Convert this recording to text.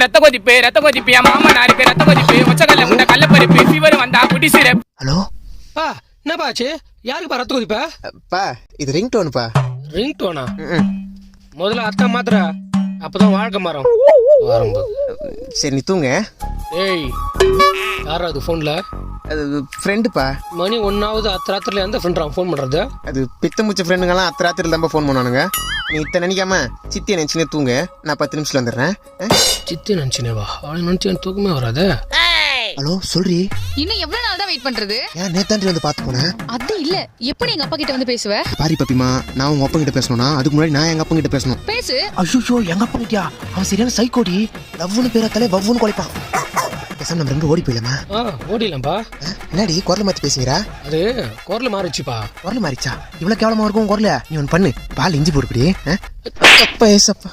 ரத்த கொதிப்பு என் மாமனாருக்கு ரத்த கொதிப்பு ஒச்சக்கல்ல முண்டை கள்ளப்பருப்பு ஃபீவர் வந்தா குடி சிரப். ஹலோ பா என்னப்பா ஆச்சு? யாருக்குப்பா ரத்த கொதிப்பா? பா இது ரிங் டோனுப்பா. Ring Donna? முதல்ல அத்தா மாத்திர, அப்பதான் வாழ்க்கை மரம் வரும்போது. சரி நீ தூங்க. ஏய் யாரா அது ஃபோன்ல? அது ஃப்ரெண்டுப்பா. மணி 1ஆவது அத்தராத்திரில எந்த ஃப்ரெண்டா ஃபோன் பண்றது? அது பித்த முச்ச ஃப்ரெண்டுங்கெல்லாம் அத்தராத்திரில தான் ஃபோன் பண்ணுவானுங்க. நீ இத்தனை நினைக்காம சித்தியை நினச்சினே தூங்க. நான் 10 நிமிஷத்துல வந்துடுறேன். சித்தி நினச்சினேவா? அவளை நினச்சி எனக்கு தூக்கமே வராது. ஹலோ சொல்றி. இன்னும் எவ்வளவு நாள் தான் வெயிட் பண்றது? ஏன் நேத்தாண்டி வந்து பார்த்து போனேன். அது இல்ல, எப்படி எங்க அப்பா கிட்ட வந்து பேசுவ? பாரி பப்பிமா, நான் உங்க அப்பா கிட்ட பேசணும்னா அதுக்கு முன்னாடி நான் எங்க அப்பா கிட்ட பேசணும். பேசு. ஐயோ எங்க அப்பா கிட்டயா? அவன் சரியான சைக்கோடி. லவ்னு பேரத்தாலே வவ்வுன்னு குலைப்பான். பேசாம நம்ம ரெண்டு ஓடி போயிடலாமா? ஓடிடலாம்ப்பா. என்னடி குரல் மாத்தி பேசுவீரா? அது குரல் மாறிச்சுப்பா. குரல் மாறிச்சா? இவ்வளவு கேவலமா இருக்கும் குரல? நீ ஒன்று பண்ணு, பால் இஞ்சி போட்டுக்குடி. அப்பா ஏசப்பா.